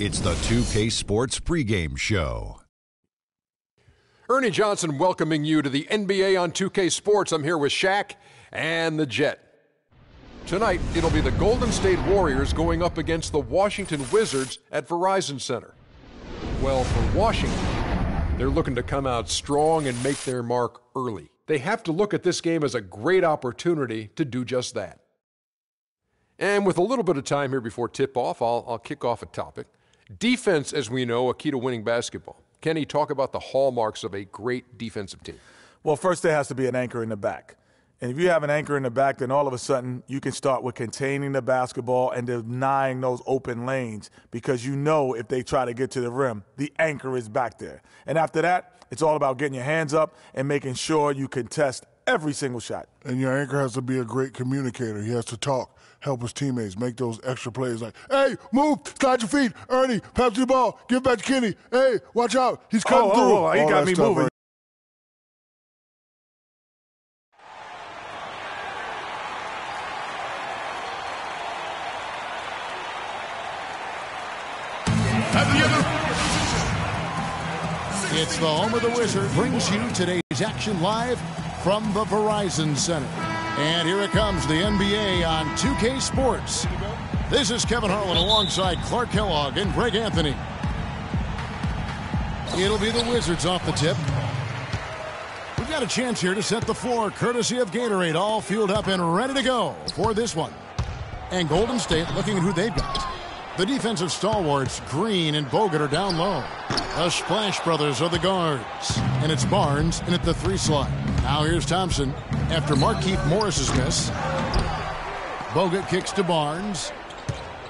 It's the 2K Sports pregame show. Ernie Johnson welcoming you to the NBA on 2K Sports. I'm here with Shaq and the Jet. Tonight, it'll be the Golden State Warriors going up against the Washington Wizards at Verizon Center. Well, for Washington, they're looking to come out strong and make their mark early. They have to look at this game as a great opportunity to do just that. And with a little bit of time here before tip-off, I'll kick off a topic. Defense, as we know, a key to winning basketball. Kenny, talk about the hallmarks of a great defensive team. Well, first there has to be an anchor in the back. And if you have an anchor in the back, then all of a sudden you can start with containing the basketball and denying those open lanes, because you know if they try to get to the rim, the anchor is back there. And after that, it's all about getting your hands up and making sure you contest every single shot. And your anchor has to be a great communicator. He has to talk, help his teammates, make those extra plays like, hey, move, slide your feet, Ernie, pass the ball, give it back to Kenny. Hey, watch out, he's cutting through. He got me moving. It's the home of the Wizards. Brings you today's action live from the Verizon Center. And here it comes, the NBA on 2K Sports. This is Kevin Harlan alongside Clark Kellogg and Greg Anthony. It'll be the Wizards off the tip. We've got a chance here to set the floor, courtesy of Gatorade, all fueled up and ready to go for this one. And Golden State looking at who they've got. The defensive stalwarts, Green and Bogut, are down low. The Splash Brothers are the guards. And it's Barnes in at the 3 slot. Now here's Thompson after Markieff Morris's miss. Bogut kicks to Barnes.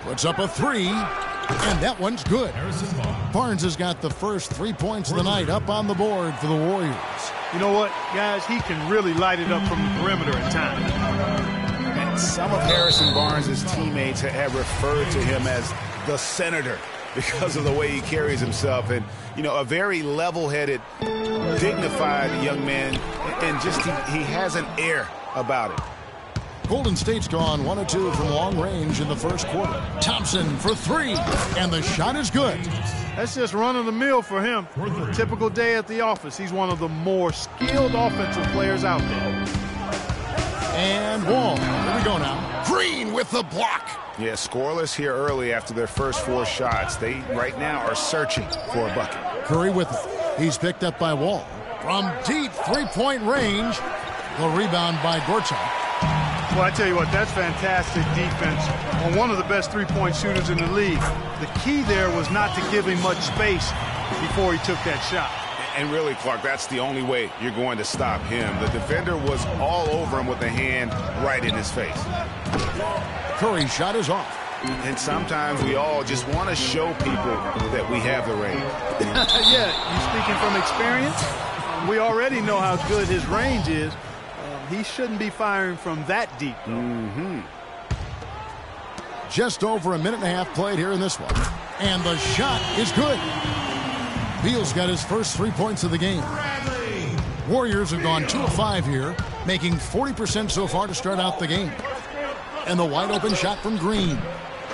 Puts up a 3. And that one's good. Barnes has got the first 3 points of the night up on the board for the Warriors. You know what, guys? He can really light it up from the perimeter at times. Some of Harrison Barnes' teammates have referred to him as the senator because of the way he carries himself. And, you know, a very level-headed, dignified young man. And just he has an air about it. Golden State's gone 1 of 2 from long range in the first quarter. Thompson for 3. And the shot is good. That's just run-of-the-mill for him. A typical day at the office. He's one of the more skilled offensive players out there. And Wall. Here we go now. Green with the block. Yeah, scoreless here early after their first 4 shots. They, right now, are searching for a bucket. Curry with it. He's picked up by Wall. From deep 3-point range. The rebound by Gortat. Well, I tell you what, that's fantastic defense on one of the best 3-point shooters in the league. The key there was not to give him much space before he took that shot. And really, Clark, that's the only way you're going to stop him. The defender was all over him with a hand right in his face. Curry's shot is off. And sometimes we all just want to show people that we have the range. Yeah, you speaking from experience? We already know how good his range is. He shouldn't be firing from that deep. Just over a minute and a half played here in this one. And the shot is good. Beal's got his first 3 points of the game. Warriors have gone 2 of 5 here, making 40% so far to start out the game. And the wide open shot from Green.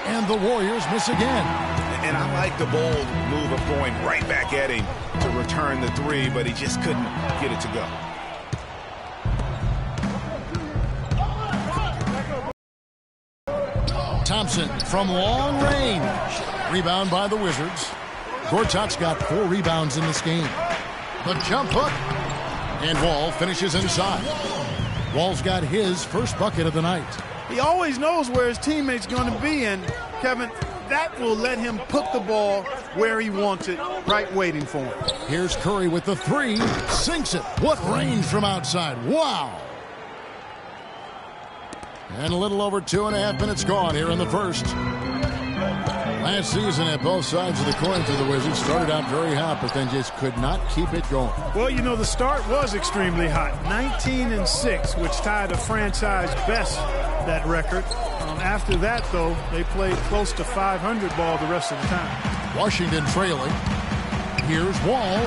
And the Warriors miss again. And I like the bold move of going right back at him to return the 3, but he just couldn't get it to go. Thompson from long range. Rebound by the Wizards. Gortat's got 4 rebounds in this game. The jump hook. And Wall finishes inside. Wall's got his first bucket of the night. He always knows where his teammate's going to be, and Kevin, that will let him put the ball where he wants it, right waiting for him. Here's Curry with the 3. Sinks it. What range from outside. Wow. And a little over 2.5 minutes gone here in the first. Last season at both sides of the coin for the Wizards started out very hot, but then just could not keep it going. Well, you know, the start was extremely hot. 19-6, which tied a franchise best, that record. After that, though, they played close to 500 ball the rest of the time. Washington trailing. Here's Wall.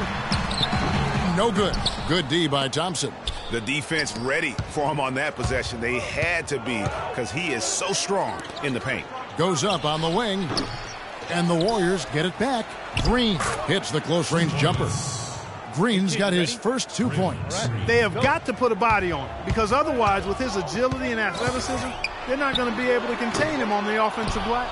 No good. Good D by Thompson. The defense ready for him on that possession. They had to be, because he is so strong in the paint. Goes up on the wing. And the Warriors get it back. Green hits the close-range jumper. Green's got his first 2 points. They have got to put a body on it, because otherwise, with his agility and athleticism, they're not going to be able to contain him on the offensive glass.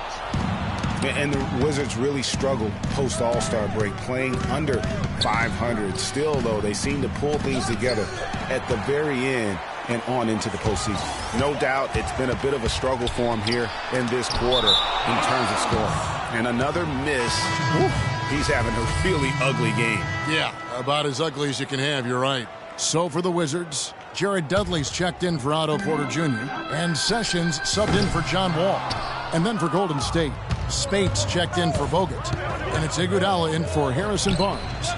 And the Wizards really struggled post-All-Star break, playing under 500. Still, though, they seem to pull things together at the very end and on into the postseason. No doubt it's been a bit of a struggle for him here in this quarter in terms of scoring. And another miss. He's having a really ugly game. Yeah, about as ugly as you can have, you're right. So for the Wizards, Jared Dudley's checked in for Otto Porter Jr. and Sessions subbed in for John Wall. And then for Golden State, Spates checked in for Bogut. And it's Iguodala in for Harrison Barnes.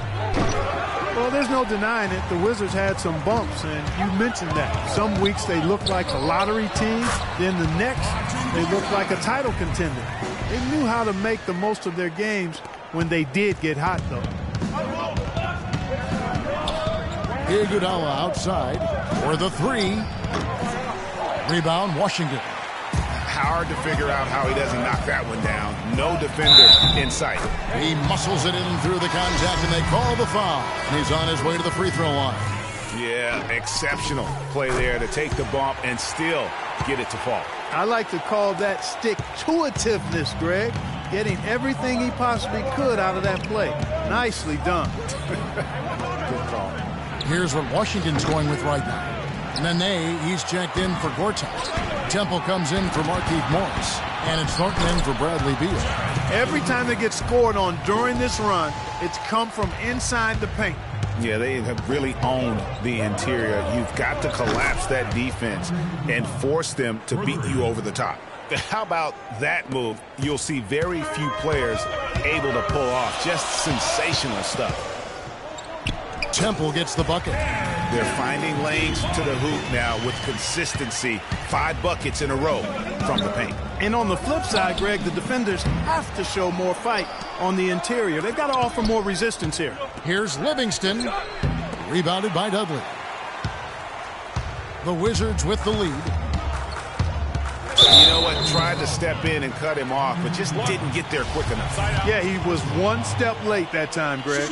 Well, there's no denying it. The Wizards had some bumps, and you mentioned that. Some weeks they look like a lottery team. Then the next, they look like a title contender. They knew how to make the most of their games when they did get hot, though. Iguodala outside for the three. Rebound, Washington. Hard to figure out how he doesn't knock that one down. No defender in sight. He muscles it in through the contact, and they call the foul. And he's on his way to the free throw line. Yeah, exceptional play there to take the bump and still get it to fall. I like to call that stick-to-itiveness, Greg. Getting everything he possibly could out of that play. Nicely done. Good call. Here's what Washington's going with right now. Nene, he's checked in for Gortat. Temple comes in for Markieff Morris. And it's Thornton in for Bradley Beal. Every time they get scored on during this run, it's come from inside the paint. Yeah, they have really owned the interior. You've got to collapse that defense and force them to beat you over the top. How about that move? You'll see very few players able to pull off just sensational stuff. Temple gets the bucket. They're finding lanes to the hoop now with consistency. 5 buckets in a row from the paint. And on the flip side, Greg, the defenders have to show more fight on the interior. They've got to offer more resistance here. Here's Livingston. Rebounded by Dudley. The Wizards with the lead. You know what? Tried to step in and cut him off, but just didn't get there quick enough. Yeah, he was one step late that time, Greg.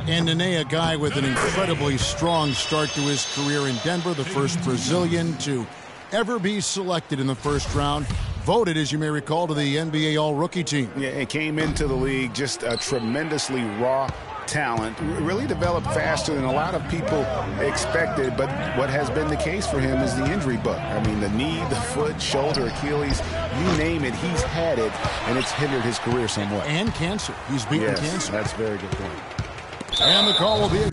And Nene, a guy with an incredibly strong start to his career in Denver, the first Brazilian to ever be selected in the first round. Voted, as you may recall, to the NBA All-Rookie team. Yeah, it came into the league just a tremendously raw talent, really developed faster than a lot of people expected, but what has been the case for him is the injury bug. I mean, the knee, the foot, shoulder, Achilles, you name it, he's had it, and it's hindered his career somewhat. And cancer. He's beaten cancer. That's a very good point. And the call will be...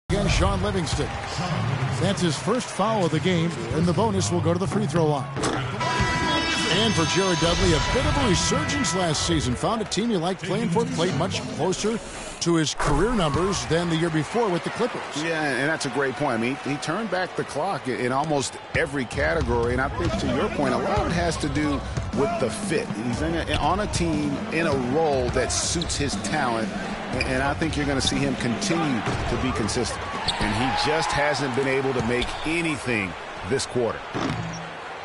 Again, Sean Livingston. That's his first foul of the game, and the bonus will go to the free throw line. And for Jared Dudley, a bit of a resurgence last season. Found a team he liked playing for, played much closer to his career numbers than the year before with the Clippers. Yeah, and that's a great point. I mean, he turned back the clock in almost every category, and I think to your point, a lot of it has to do with the fit. He's on a team in a role that suits his talent, and I think you're going to see him continue to be consistent. And he just hasn't been able to make anything this quarter.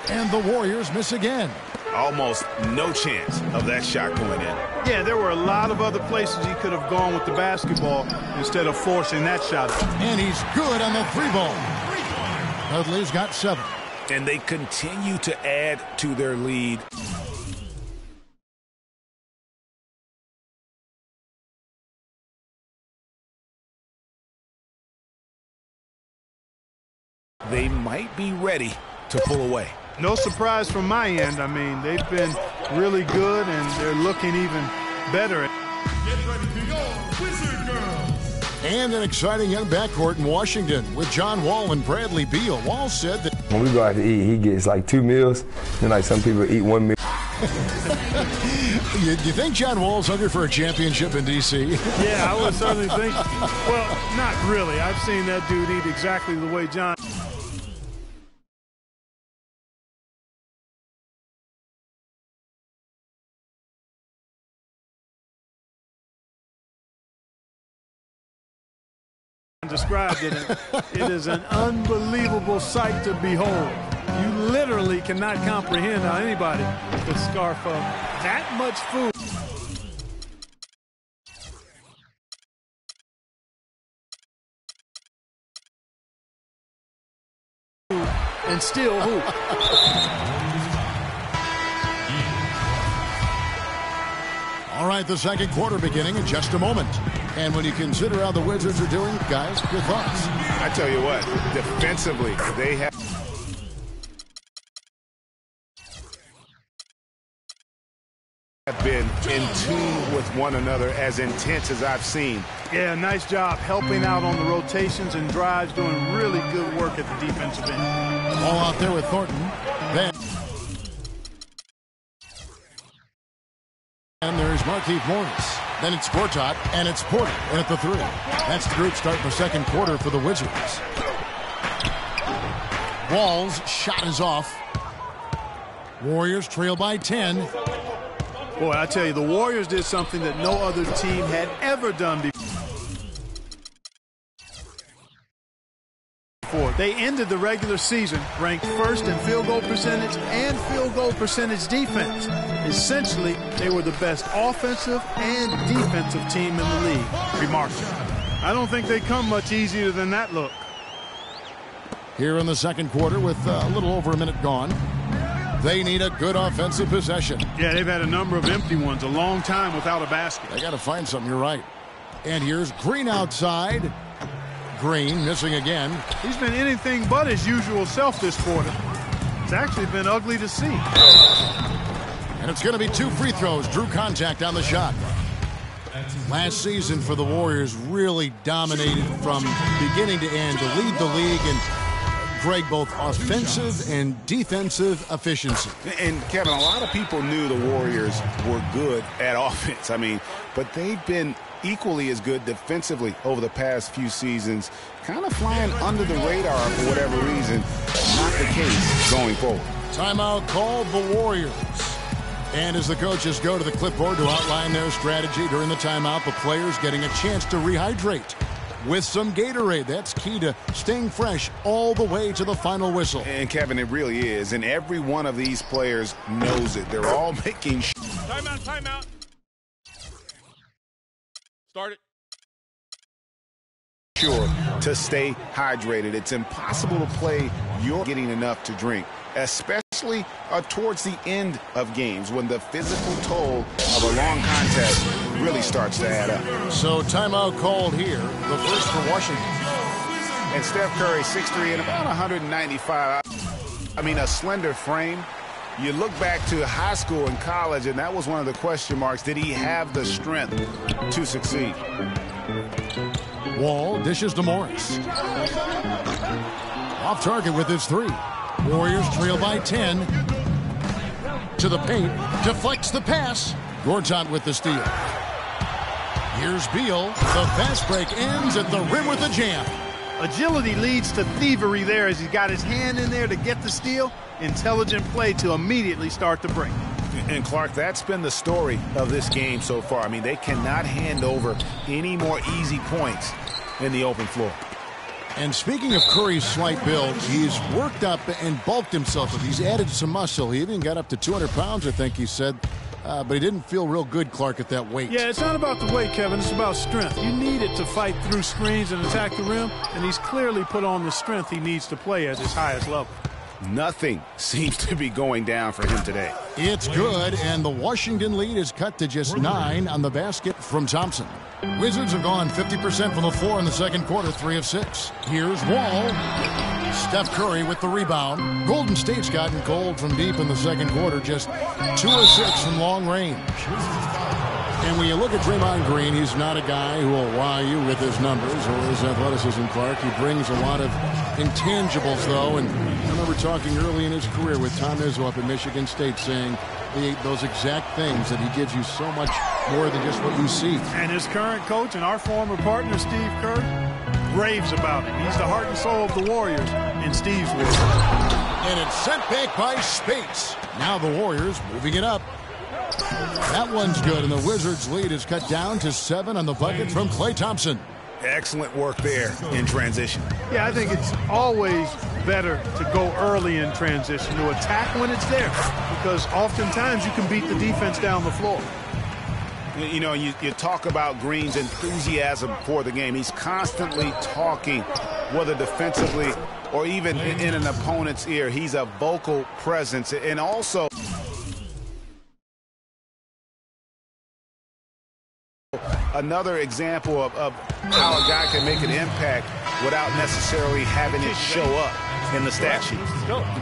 And the Warriors miss again. Almost no chance of that shot going in. Yeah, there were a lot of other places he could have gone with the basketball instead of forcing that shot. And he's good on the 3-ball. Dudley's got 7. And they continue to add to their lead. They might be ready to pull away. No surprise from my end. I mean, they've been really good, and they're looking even better. Get ready to go, Wizard Girls! And an exciting young backcourt in Washington with John Wall and Bradley Beal. Wall said that when we go out to eat, he gets like 2 meals, and like some people eat 1 meal. You think John Wall's hungry for a championship in D.C.? Yeah, I would certainly think. Well, not really. I've seen that dude eat exactly the way John... described it. It is an unbelievable sight to behold. You literally cannot comprehend how anybody could scarf up that much food. And still hoop. All right, the second quarter beginning in just a moment. And when you consider how the Wizards are doing, guys, your thoughts? I tell you what, defensively, they have been in tune with one another, as intense as I've seen. Yeah, nice job helping out on the rotations and drives, doing really good work at the defensive end. Ball out there with Thornton. Then and there's Markieff Morris. Then it's Gortat, and it's Porter at the 3. That's the group starting the second quarter for the Wizards. Wall's shot is off. Warriors trail by 10. Boy, I tell you, the Warriors did something that no other team had ever done before. They ended the regular season ranked first in field goal percentage and field goal percentage defense. Essentially, they were the best offensive and defensive team in the league. Remarkable. I don't think they come much easier than that look. Here in the second quarter with a little over a minute gone. They need a good offensive possession. Yeah, they've had a number of empty ones, a long time without a basket. They got to find something, you're right. And here's Green outside. Green missing again. He's been anything but his usual self this quarter. It's actually been ugly to see. And it's going to be 2 free throws. Drew contact on the shot. Last season for the Warriors really dominated from beginning to end to lead the league in, Greg, both offensive and defensive efficiency. And Kevin, a lot of people knew the Warriors were good at offense. I mean, but they've been equally as good defensively over the past few seasons, kind of flying under the radar for whatever reason. Not the case going forward. Timeout called the Warriors. And as the coaches go to the clipboard to outline their strategy during the timeout, the players getting a chance to rehydrate with some Gatorade. That's key to staying fresh all the way to the final whistle. And Kevin, it really is. And every one of these players knows it. They're all making Timeout, timeout. Start it. Sure to stay hydrated. It's impossible to play you're getting enough to drink, especially towards the end of games when the physical toll of a long contest really starts to add up. So timeout called here, the first for Washington. And Steph Curry, 6'3" and about 195. I mean, a slender frame. You look back to high school and college, and that was one of the question marks. Did he have the strength to succeed? Wall dishes to Morris. Off target with his 3. Warriors trail by 10. To the paint. Deflects the pass. Gortat with the steal. Here's Beal. The fast break ends at the rim with a jam. Agility leads to thievery there as he's got his hand in there to get the steal. Intelligent play to immediately start the break. And Clark, that's been the story of this game so far. I mean, they cannot hand over any more easy points in the open floor. And speaking of Curry's slight build, he's worked up and bulked himself. He's added some muscle. He even got up to 200 pounds, I think he said. But he didn't feel real good, Clark, at that weight. Yeah, it's not about the weight, Kevin. It's about strength. You need it to fight through screens and attack the rim, and he's clearly put on the strength he needs to play at his highest level. Nothing seems to be going down for him today. It's good, and the Washington lead is cut to just 9 on the basket from Thompson. Wizards have gone 50% from the floor in the second quarter, 3 of 6. Here's Wall. Steph Curry with the rebound. Golden State's gotten cold from deep in the second quarter, just 2 of 6 from long range. And when you look at Draymond Green, he's not a guy who will wow you with his numbers or his athleticism, Clark. He brings a lot of intangibles, though. And I remember talking early in his career with Tom Izzo up at Michigan State saying those exact things, that he gives you so much more than just what you see. And his current coach and our former partner, Steve Kerr, raves about him. He's the heart and soul of the Warriors in Steve's world. And it's sent back by Spates. Now the Warriors moving it up. That one's good, and the Wizards' lead is cut down to 7 on the bucket from Klay Thompson. Excellent work there in transition. Yeah, I think it's always better to go early in transition, to attack when it's there, because oftentimes you can beat the defense down the floor. You know, you talk about Green's enthusiasm for the game. He's constantly talking, whether defensively or even in an opponent's ear. He's a vocal presence. And also, another example of how a guy can make an impact without necessarily having it show up in the stat sheet.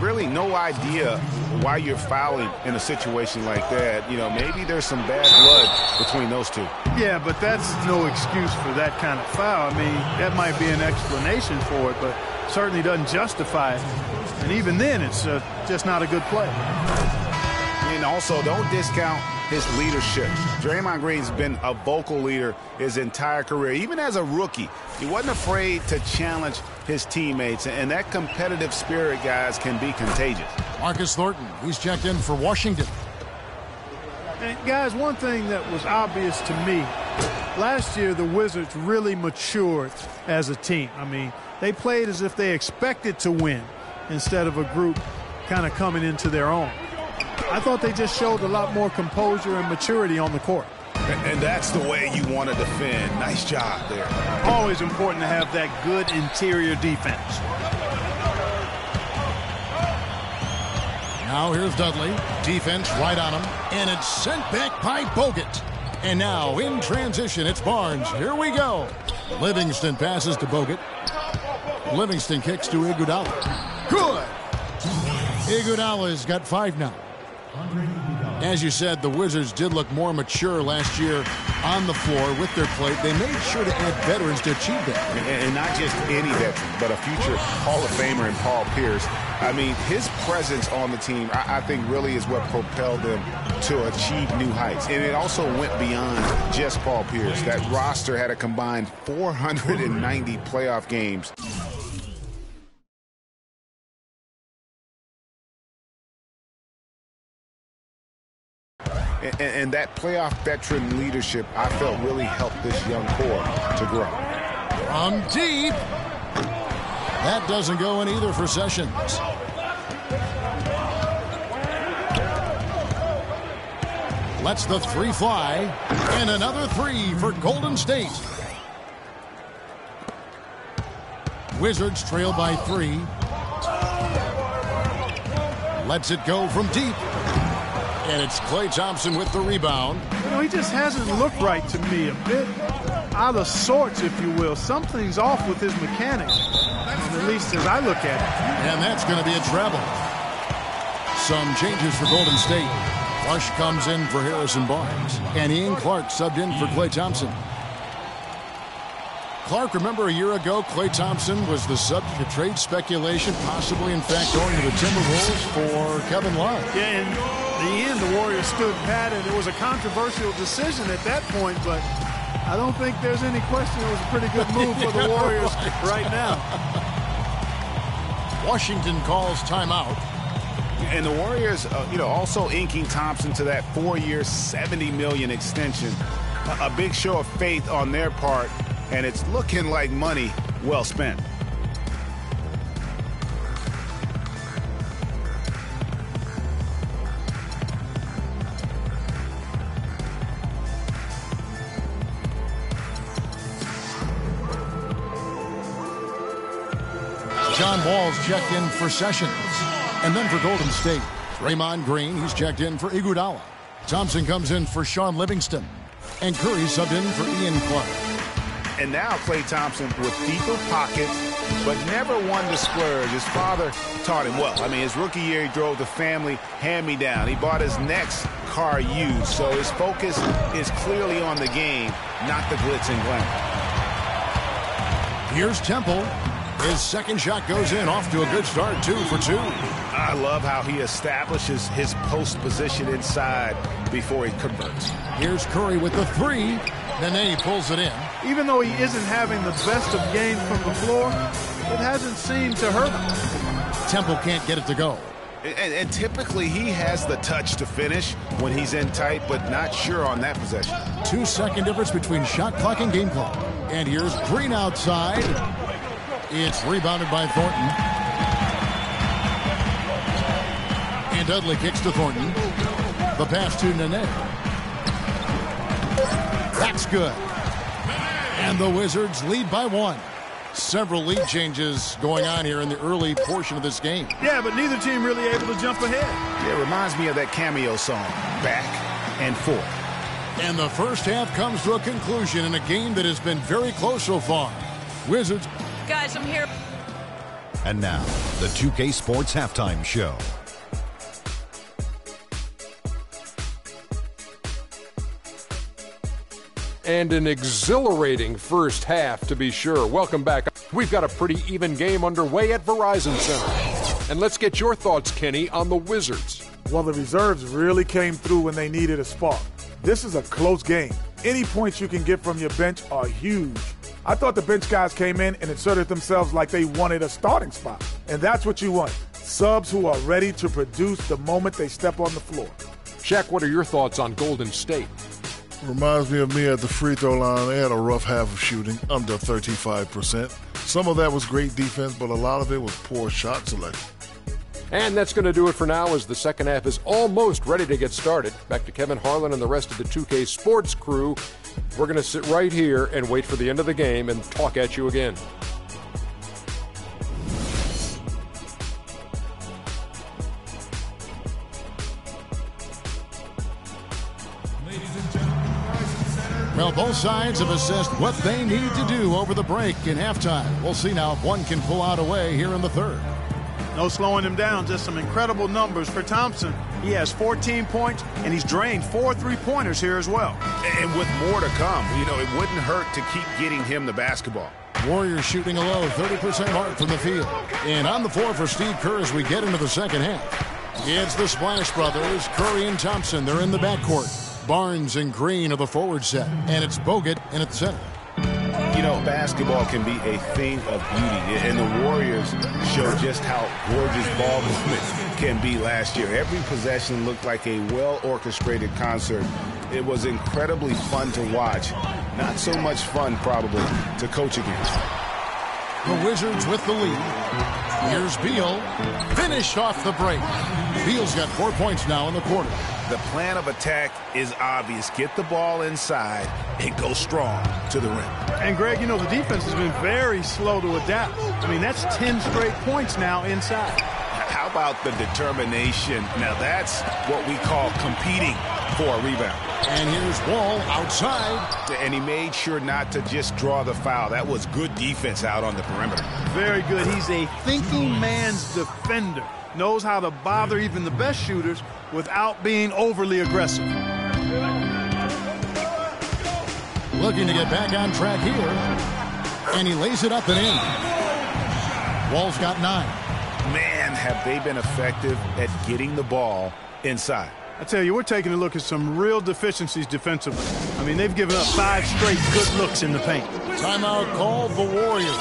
Really no idea why you're fouling in a situation like that. You know, maybe there's some bad blood between those two. Yeah, but that's no excuse for that kind of foul. I mean, that might be an explanation for it, but certainly doesn't justify it. And even then, it's just not a good play. And also, don't discount his leadership. Draymond Green's been a vocal leader his entire career. Even as a rookie, he wasn't afraid to challenge his teammates. And that competitive spirit, guys, can be contagious. Marcus Thornton, he's checked in for Washington. And guys, one thing that was obvious to me, last year the Wizards really matured as a team. I mean, they played as if they expected to win instead of a group kind of coming into their own. I thought they just showed a lot more composure and maturity on the court. And that's the way you want to defend. Nice job there. Always important to have that good interior defense. Now here's Dudley. Defense right on him. And it's sent back by Bogut. And now in transition, it's Barnes. Here we go. Livingston passes to Bogut. Livingston kicks to Iguodala. Good. Iguodala's got 5 now. As you said, the Wizards did look more mature last year on the floor with their play. They made sure to add veterans to achieve that. And not just any veteran, but a future Hall of Famer in Paul Pierce. I mean, his presence on the team, I think, really is what propelled them to achieve new heights. And it also went beyond just Paul Pierce. That roster had a combined 490 playoff games. And that playoff veteran leadership, I felt, really helped this young core to grow. From deep. That doesn't go in either for Sessions. Lets the 3 fly. And another 3 for Golden State. Wizards trail by 3. Lets it go from deep. And it's Klay Thompson with the rebound. You know, he just hasn't looked right to me. A bit out of sorts, if you will. Something's off with his mechanics, at least as I look at it. And that's going to be a travel. Some changes for Golden State. Rush comes in for Harrison Barnes. And Ian Clark subbed in for Klay Thompson. Clark, remember a year ago, Klay Thompson was the subject of trade speculation, possibly, in fact, going to the Timberwolves for Kevin Love. Yeah, and the end, the Warriors stood pat, and it was a controversial decision at that point, but I don't think there's any question it was a pretty good move for the Warriors right now. Washington calls timeout. And the Warriors, also inking Thompson to that 4-year, $70 million extension. A big show of faith on their part, and it's looking like money well spent. John Wall's checked in for Sessions. And then for Golden State, Draymond Green, he's checked in for Iguodala. Thompson comes in for Sean Livingston. And Curry subbed in for Ian Clark. And now Klay Thompson with deeper pockets, but never one to splurge. His father taught him well. I mean, his rookie year, he drove the family hand-me-down. He bought his next car used, so his focus is clearly on the game, not the glitz and glamour. Here's Temple. His second shot goes in, off to a good start, 2 for 2. I love how he establishes his post position inside before he converts. Here's Curry with the 3. Nene pulls it in. Even though he isn't having the best of games from the floor, it hasn't seemed to hurt him. Temple can't get it to go. And typically he has the touch to finish when he's in tight, but not sure on that possession. 2-second difference between shot clock and game clock. And here's Green outside. It's rebounded by Thornton. And Dudley kicks to Thornton. The pass to Nene. That's good. And the Wizards lead by 1. Several lead changes going on here in the early portion of this game. Yeah, but neither team really able to jump ahead. Yeah, it reminds me of that Cameo song, Back and Forth. And the first half comes to a conclusion in a game that has been very close so far. Wizards. Guys, I'm here. And now, the 2K Sports Halftime Show. And an exhilarating first half, to be sure. Welcome back. We've got a pretty even game underway at Verizon Center. And let's get your thoughts, Kenny, on the Wizards. Well, the reserves really came through when they needed a spark. This is a close game. Any points you can get from your bench are huge. I thought the bench guys came in and inserted themselves like they wanted a starting spot. And that's what you want. Subs who are ready to produce the moment they step on the floor. Shaq, what are your thoughts on Golden State? Reminds me of me at the free throw line. They had a rough half of shooting, under 35%. Some of that was great defense, but a lot of it was poor shot selection. And that's going to do it for now as the second half is almost ready to get started. Back to Kevin Harlan and the rest of the 2K Sports crew. We're going to sit right here and wait for the end of the game and talk at you again. Well, both sides have assessed what they need to do over the break in halftime. We'll see now if one can pull out a way here in the third. No slowing him down, just some incredible numbers for Thompson. He has 14 points, and he's drained 4 3-pointers here as well. And with more to come, it wouldn't hurt to keep getting him the basketball. Warriors shooting a low 30% mark from the field. And on the floor for Steve Kerr as we get into the second half. It's the Splash Brothers, Curry and Thompson. They're in the backcourt. Barnes and Green are the forward set. And it's Bogut in at the center. Basketball can be a thing of beauty, and the Warriors showed just how gorgeous ball movement can be last year. Every possession looked like a well-orchestrated concert. It was incredibly fun to watch. Not so much fun, probably, to coach against. The Wizards with the lead. Here's Beal. Finished off the break. Beal's got 4 points now in the quarter. The plan of attack is obvious. Get the ball inside and go strong to the rim. And, Greg, the defense has been very slow to adapt. That's 10 straight points now inside. How about the determination? Now, that's what we call competing for a rebound. And here's Wall outside. And he made sure not to just draw the foul. That was good defense out on the perimeter. Very good. He's a thinking man's defender. Knows how to bother even the best shooters without being overly aggressive. Looking to get back on track here. And he lays it up and in. Wall's got 9. Man, have they been effective at getting the ball inside. I tell you, we're taking a look at some real deficiencies defensively. They've given up 5 straight good looks in the paint. Timeout called the Warriors.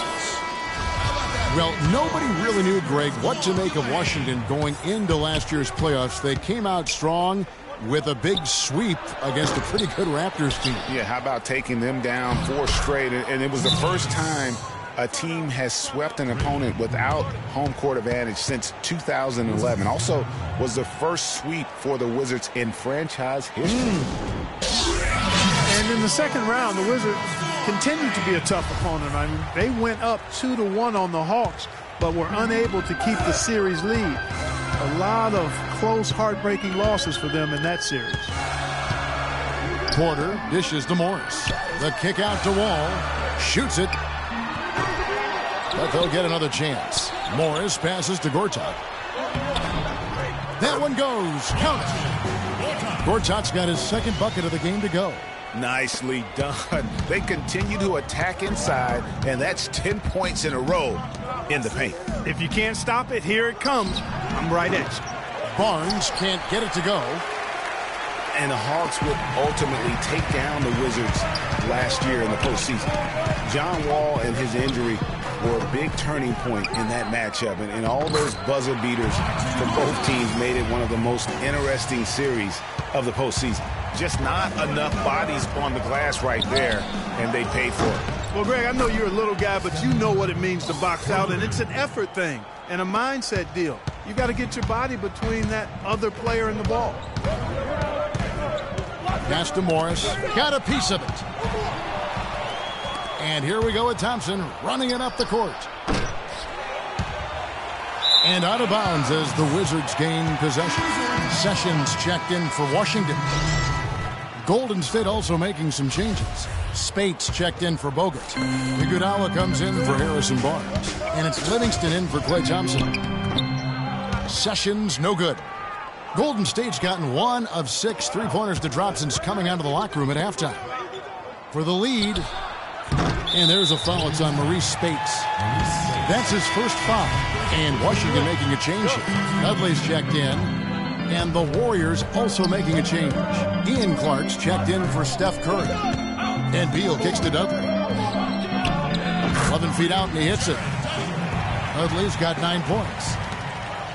Well, nobody really knew, Greg, what to make of Washington going into last year's playoffs. They came out strong with a big sweep against a pretty good Raptors team. Yeah, how about taking them down 4 straight? And it was the first time a team has swept an opponent without home court advantage since 2011. Also was the first sweep for the Wizards in franchise history. And in the second round, the Wizards continued to be a tough opponent. They went up 2-1 on the Hawks, but were unable to keep the series lead. A lot of close, heartbreaking losses for them in that series. Porter dishes to Morris. The kick out to Wall. Shoots it. But they'll get another chance. Morris passes to Gortat. That one goes. Count it. Gortat's got his second bucket of the game to go. Nicely done. They continue to attack inside, and that's 10 points in a row in the paint. If you can't stop it, here it comes. I'm right at you. Barnes can't get it to go. And the Hawks would ultimately take down the Wizards last year in the postseason. John Wall and his injury were a big turning point in that matchup. And all those buzzer beaters for both teams made it one of the most interesting series of the postseason. Just not enough bodies on the glass right there, and they paid for it. Well, Greg, I know you're a little guy, but you know what it means to box out, and it's an effort thing and a mindset deal. You got to get your body between that other player and the ball. Pass to Morris. Got a piece of it. And here we go with Thompson running it up the court. And out of bounds as the Wizards gain possession. Sessions checked in for Washington. Golden State also making some changes. Spates checked in for Bogut. Iguodala comes in for Harrison Barnes. And it's Livingston in for Klay Thompson. Sessions, no good. Golden State's gotten 1 of 6 three-pointers to drop since coming out of the locker room at halftime. For the lead, and there's a foul. It's on Maurice Spates. That's his first foul. And Washington making a change here. Dudley's checked in. And the Warriors also making a change. Ian Clark's checked in for Steph Curry. And Beal kicks to Dudley. 11 feet out and he hits it. Dudley's got 9 points.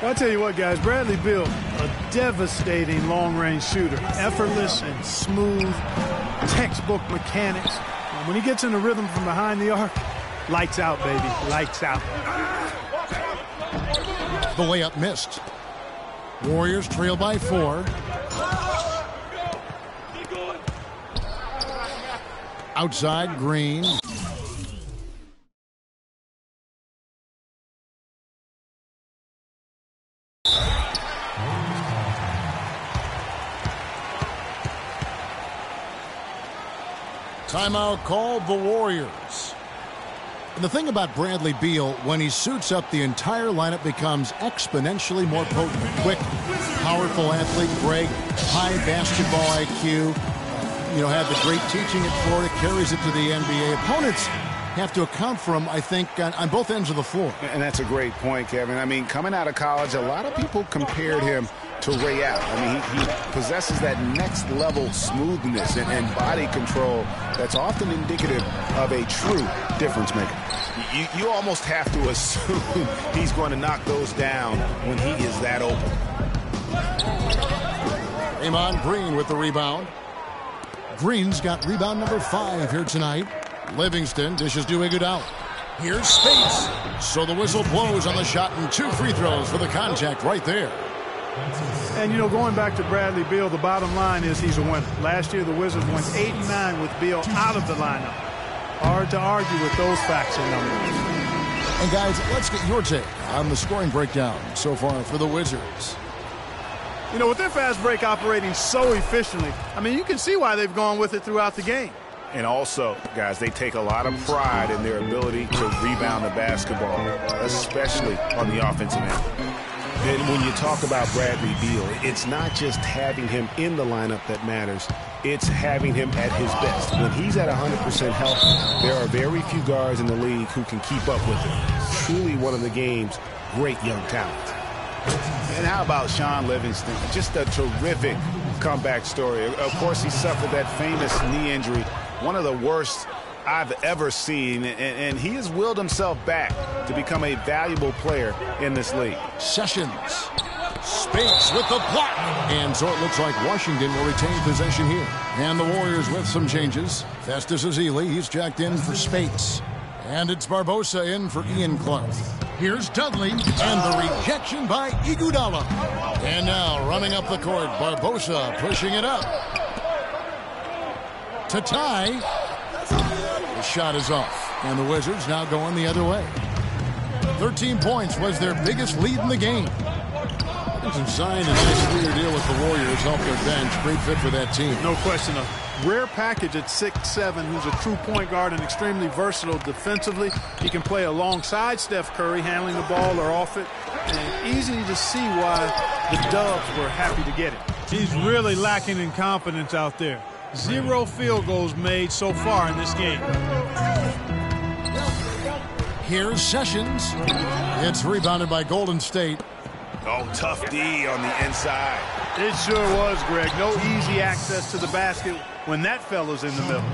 Well, I'll tell you what, guys, Bradley Beal, a devastating long-range shooter. Effortless and smooth, textbook mechanics. And when he gets in the rhythm from behind the arc, lights out, baby, lights out. The layup missed. Warriors trail by 4. Outside, Green. Timeout called the Warriors. And the thing about Bradley Beal, when he suits up, the entire lineup becomes exponentially more potent. Quick, powerful athlete, Greg, high basketball IQ. You know, had the great teaching at Florida, carries it to the NBA. Opponents have to account for him, I think, on both ends of the floor. And that's a great point, Kevin. I mean, coming out of college, a lot of people compared him to Ray Allen. I mean, he possesses that next level smoothness and body control that's often indicative of a true difference maker. You almost have to assume he's going to knock those down when he is that open. Draymond Green with the rebound. Green's got rebound number 5 here tonight. Livingston dishes to Iguodala. Here's Spates. So the whistle blows on the shot and 2 free throws for the contact right there. And, you know, going back to Bradley Beal, the bottom line is he's a winner. Last year, the Wizards went 8-9 with Beal out of the lineup. Hard to argue with those facts and numbers. And, guys, let's get your take on the scoring breakdown so far for the Wizards. You know, with their fast break operating so efficiently, I mean, you can see why they've gone with it throughout the game. And also, guys, they take a lot of pride in their ability to rebound the basketball, especially on the offensive end. And when you talk about Bradley Beal, it's not just having him in the lineup that matters. It's having him at his best. When he's at 100% health, there are very few guards in the league who can keep up with him. Truly one of the game's great young talent. And how about Sean Livingston? Just a terrific comeback story. Of course, he suffered that famous knee injury, one of the worst I've ever seen, and he has willed himself back to become a valuable player in this league. Sessions. Spates with the block. And so it looks like Washington will retain possession here. And the Warriors with some changes. Festus Ezeli, he's jacked in for Spates. And it's Barbosa in for Ian Clark. Here's Dudley, and the rejection by Iguodala. And now running up the court, Barbosa pushing it up. To tie. The shot is off, and the Wizards now going the other way. 13 points was their biggest lead in the game. Some signed a nice 3-year deal with the Warriors, helped their bench. Great fit for that team. No question. A rare package at 6'7", who's a true point guard and extremely versatile defensively. He can play alongside Steph Curry, handling the ball or off it. And easy to see why the Dubs were happy to get it. He's really lacking in confidence out there. 0 field goals made so far in this game. Here's Sessions. It's rebounded by Golden State. Oh, tough D on the inside. It sure was, Greg. No easy access to the basket when that fella's in the middle.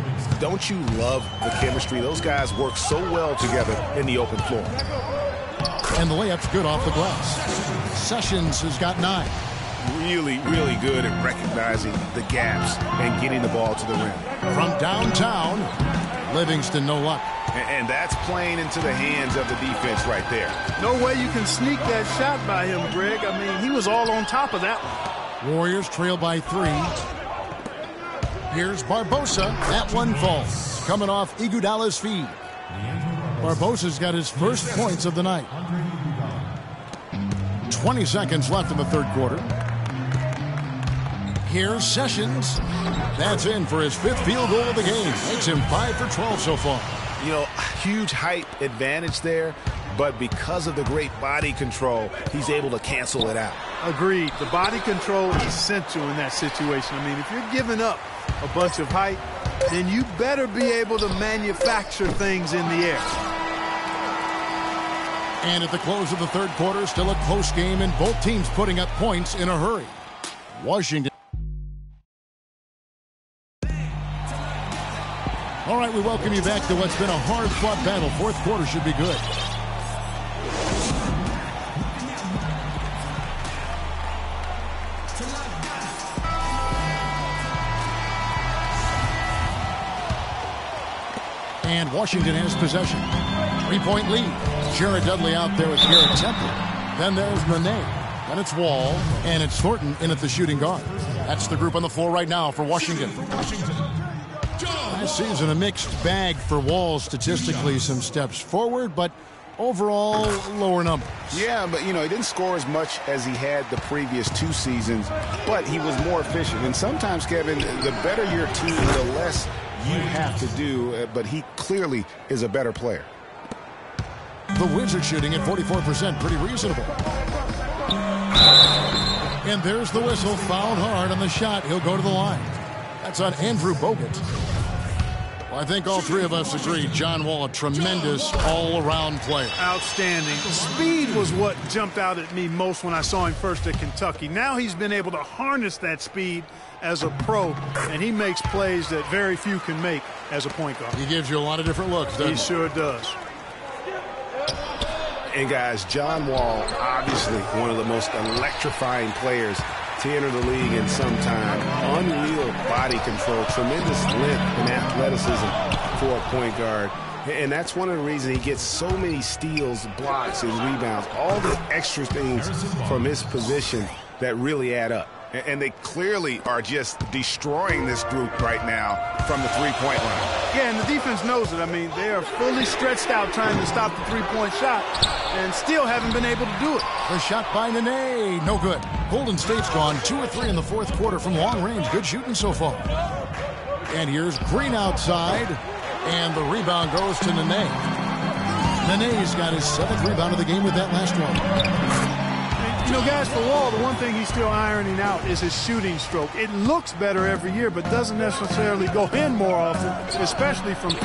Don't you love the chemistry? Those guys work so well together in the open floor. And the layup's good off the glass. Sessions has got 9. Really, really good at recognizing the gaps and getting the ball to the rim. From downtown, Livingston no luck. And that's playing into the hands of the defense right there. No way you can sneak that shot by him, Greg. I mean, he was all on top of that one. Warriors trail by 3. Here's Barbosa. That one falls. Coming off Iguodala's feed. Barbosa's got his first points of the night. 20 seconds left in the third quarter. Here's Sessions. That's in for his 5th field goal of the game. Makes him 5 for 12 so far. You know, huge height advantage there, but because of the great body control, he's able to cancel it out. Agreed. The body control is essential in that situation. I mean, if you're giving up a bunch of height, then you better be able to manufacture things in the air. And at the close of the third quarter, still a close game, and both teams putting up points in a hurry. Washington. All right, we welcome you back to what's been a hard-fought battle. Fourth quarter should be good. And Washington has possession. 3-point lead. Jared Dudley out there with Garrett Temple. Then there's Nene. Then it's Wall. And it's Thornton in at the shooting guard. That's the group on the floor right now for Washington. Last season, a mixed bag for Wall statistically. Some steps forward, but overall, lower numbers. Yeah, but, you know, he didn't score as much as he had the previous 2 seasons, but he was more efficient. And sometimes, Kevin, the better your team, the less you have to do, but he clearly is a better player. The Wizards shooting at 44%, pretty reasonable. And there's the whistle, fouled hard on the shot. He'll go to the line. That's on Andrew Bogut. Well, I think all 3 of us agree John Wall, a tremendous all-around player. Outstanding. Speed was what jumped out at me most when I saw him first at Kentucky. Now he's been able to harness that speed as a pro, and he makes plays that very few can make as a point guard. He gives you a lot of different looks, doesn't he? He sure does. And, guys, John Wall, obviously one of the most electrifying players to enter the league in some time. Unreal body control, tremendous length and athleticism for a point guard. And that's one of the reasons he gets so many steals, blocks, and rebounds. All the extra things from his position that really add up. And they clearly are just destroying this group right now from the three-point line. Yeah, and the defense knows it. I mean, they are fully stretched out trying to stop the three-point shot and still haven't been able to do it. The shot by Nene, no good. Golden State's gone 2 or 3 in the fourth quarter from long range. Good shooting so far. And here's Green outside, and the rebound goes to Nene. Nene's got his 7th rebound of the game with that last one. You know, guys, for Wall, the one thing he's still ironing out is his shooting stroke. It looks better every year, but doesn't necessarily go in more often, especially from 3.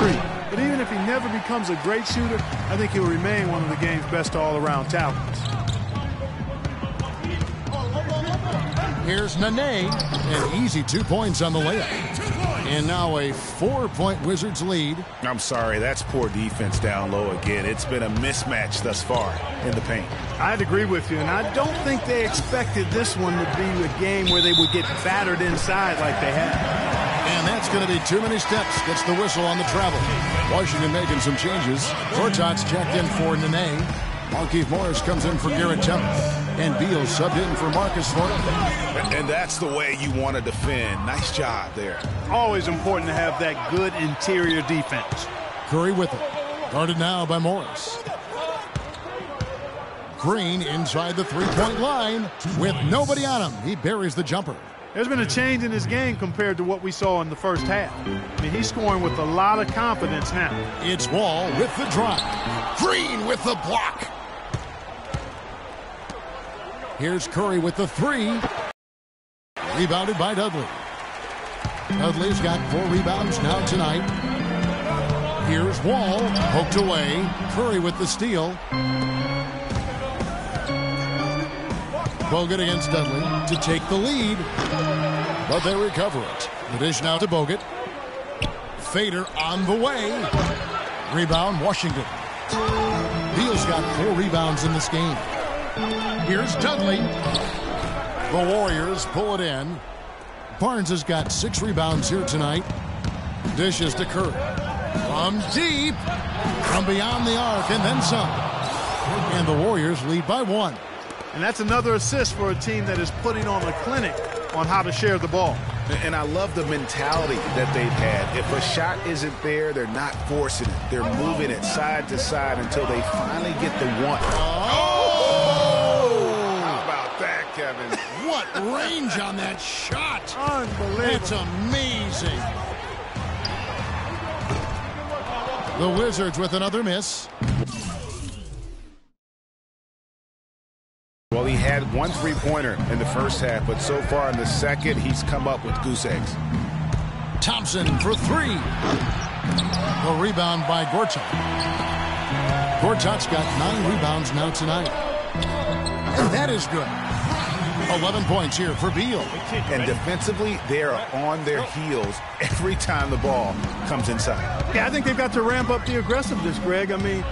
But even if he never becomes a great shooter, I think he'll remain one of the game's best all-around talents. Here's Nene, an easy 2 points on the layup. And now a 4-point Wizards lead. I'm sorry, that's poor defense down low again. It's been a mismatch thus far in the paint. I'd agree with you, and I don't think they expected this one to be a game where they would get battered inside like they had. And that's going to be too many steps. Gets the whistle on the travel. Washington making some changes. Gortat's checked in for Nene. Markieff Morris comes in for Garrett Temple. And Beal subbed in for Marcus Thornton. And that's the way you want to defend. Nice job there. Always important to have that good interior defense. Curry with it. Guarded now by Morris. Green inside the three-point line with nobody on him. He buries the jumper. There's been a change in his game compared to what we saw in the first half. I mean, he's scoring with a lot of confidence now. It's Wall with the drive. Green with the block. Here's Curry with the 3. Rebounded by Dudley. Dudley's got 4 rebounds now tonight. Here's Wall, poked away. Curry with the steal. Bogut against Dudley to take the lead, but they recover it. The dish now to Bogut. Fader on the way. Rebound, Washington. Beal's got 4 rebounds in this game. Here's Dudley. The Warriors pull it in. Barnes has got 6 rebounds here tonight. Dishes to Curry. From deep. From beyond the arc and then some. And the Warriors lead by 1. And that's another assist for a team that is putting on a clinic on how to share the ball. And I love the mentality that they've had. If a shot isn't there, they're not forcing it. They're moving it side to side until they finally get the one. Oh! How about that, Kevin? What range on that shot. Unbelievable. It's amazing. The Wizards with another miss. Well, he had 1 3-pointer in the first half, but so far in the second, he's come up with goose eggs. Thompson for 3. The rebound by Gortat. Gortat's got 9 rebounds now tonight. And that is good. 11 points here for Beal. And defensively, they are on their heels every time the ball comes inside. Yeah, I think they've got to ramp up the aggressiveness, Greg. I mean,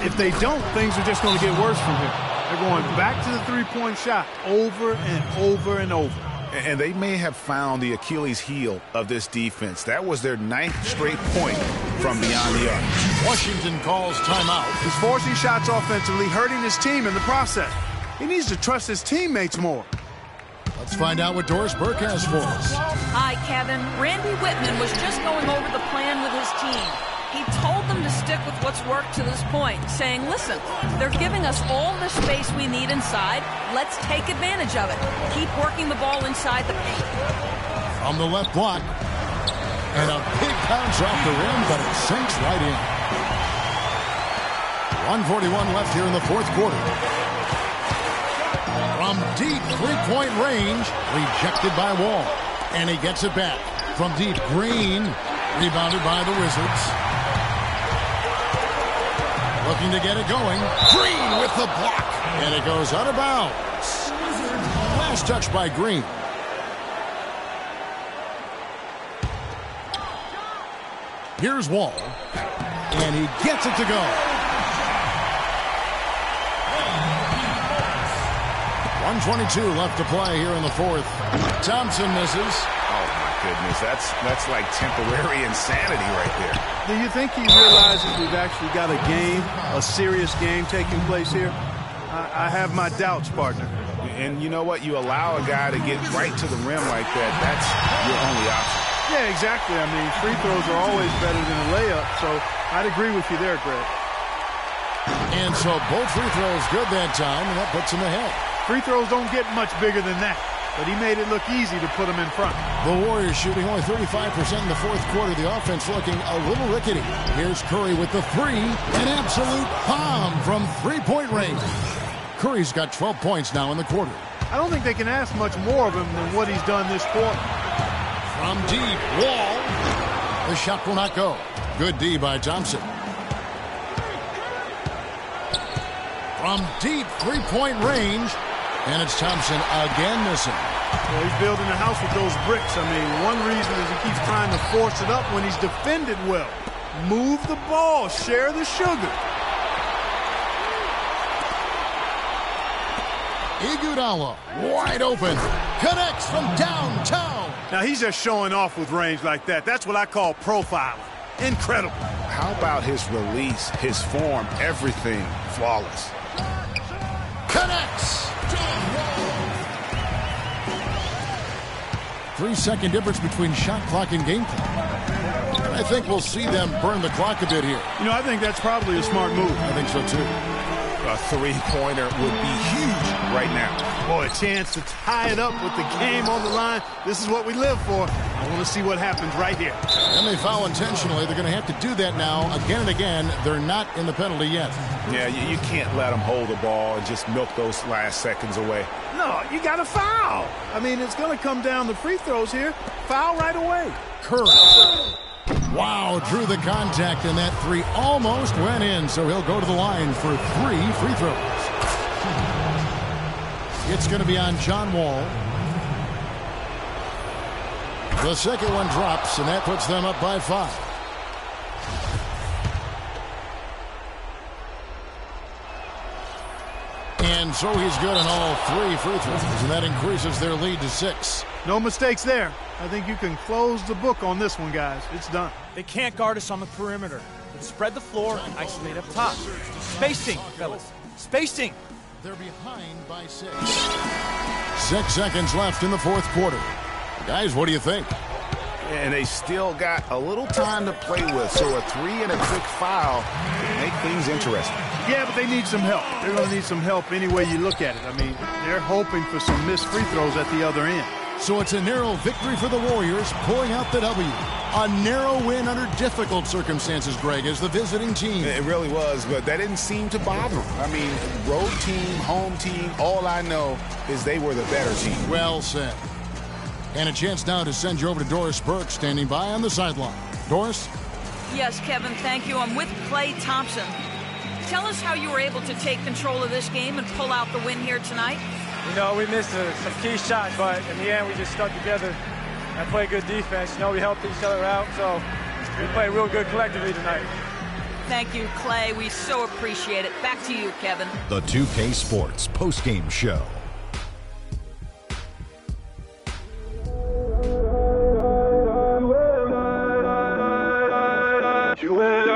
if they don't, things are just going to get worse from here. They're going back to the 3-point shot over and over and over. And they may have found the Achilles heel of this defense. That was their 9th straight point from beyond the arc. Washington calls timeout. He's forcing shots offensively, hurting his team in the process. He needs to trust his teammates more. Let's find out what Doris Burke has for us. Hi, Kevin. Randy Whitman was just going over the plan with his team. He told them to stick with what's worked to this point, saying, listen, they're giving us all the space we need inside. Let's take advantage of it. Keep working the ball inside the paint. From the left block. And a big bounce off the rim, but it sinks right in. 1:41 left here in the fourth quarter. From deep 3-point range, rejected by Wall. And he gets it back. From deep, Green, rebounded by the Wizards. Looking to get it going. Green with the block. And it goes out of bounds. Last touch by Green. Here's Wall. And he gets it to go. 1:22 left to play here in the fourth. Thompson misses. Oh, my goodness. That's like temporary insanity right there. Do you think he realizes we've actually got a game, a serious game taking place here? I have my doubts, partner. And you know what? You allow a guy to get right to the rim like that, that's your only option. Yeah, exactly. I mean, free throws are always better than a layup, so I'd agree with you there, Greg. And so both free throws good that time, and that puts him ahead. Free throws don't get much bigger than that, but he made it look easy to put them in front. The Warriors shooting only 35% in the fourth quarter. The offense looking a little rickety. Here's Curry with the 3. An absolute bomb from 3-point range. Curry's got 12 points now in the quarter. I don't think they can ask much more of him than what he's done this quarter. From deep, Wall. The shot will not go. Good D by Thompson. From deep 3-point range. And it's Thompson again missing. Well, he's building a house with those bricks. I mean, one reason is he keeps trying to force it up when he's defended well. Move the ball. Share the sugar. Iguodala wide open. Connects from downtown. Now, he's just showing off with range like that. That's what I call profiling. Incredible. How about his release, his form, everything flawless. Connects. 3-second difference between shot clock and game clock. I think we'll see them burn the clock a bit here. You know, I think that's probably a smart move. I think so, too. A 3-pointer would be huge right now. Boy, a chance to tie it up with the game on the line. This is what we live for. I want to see what happens right here. And they foul intentionally. They're going to have to do that now again and again. They're not in the penalty yet. Yeah, you can't let them hold the ball and just milk those last seconds away. No, you got to foul. I mean, it's going to come down to free throws here. Foul right away. Curry. Wow, drew the contact, and that 3 almost went in, so he'll go to the line for 3 free throws. It's going to be on John Wall. The second one drops, and that puts them up by 5. And so he's good on all 3 free throws, and that increases their lead to 6. No mistakes there. I think you can close the book on this one, guys. It's done. They can't guard us on the perimeter. Let's spread the floor and isolate up top. Spacing, fellas. Spacing. They're behind by 6. 6 seconds left in the fourth quarter. Guys, what do you think? And they still got a little time to play with, so a 3 and a quick foul make things interesting. Yeah, but they need some help. They're going to need some help any way you look at it. I mean, they're hoping for some missed free throws at the other end. So it's a narrow victory for the Warriors, pulling out the W. A narrow win under difficult circumstances, Greg, as the visiting team. It really was, but that didn't seem to bother them. I mean, road team, home team, all I know is they were the better team. Well said. And a chance now to send you over to Doris Burke, standing by on the sideline. Doris? Yes, Kevin, thank you. I'm with Klay Thompson. Tell us how you were able to take control of this game and pull out the win here tonight. You know, we missed some key shots, but in the end, we just stuck together and played good defense. You know, we helped each other out, so we played real good collectively tonight. Thank you, Klay. We so appreciate it. Back to you, Kevin. The 2K Sports postgame show. You and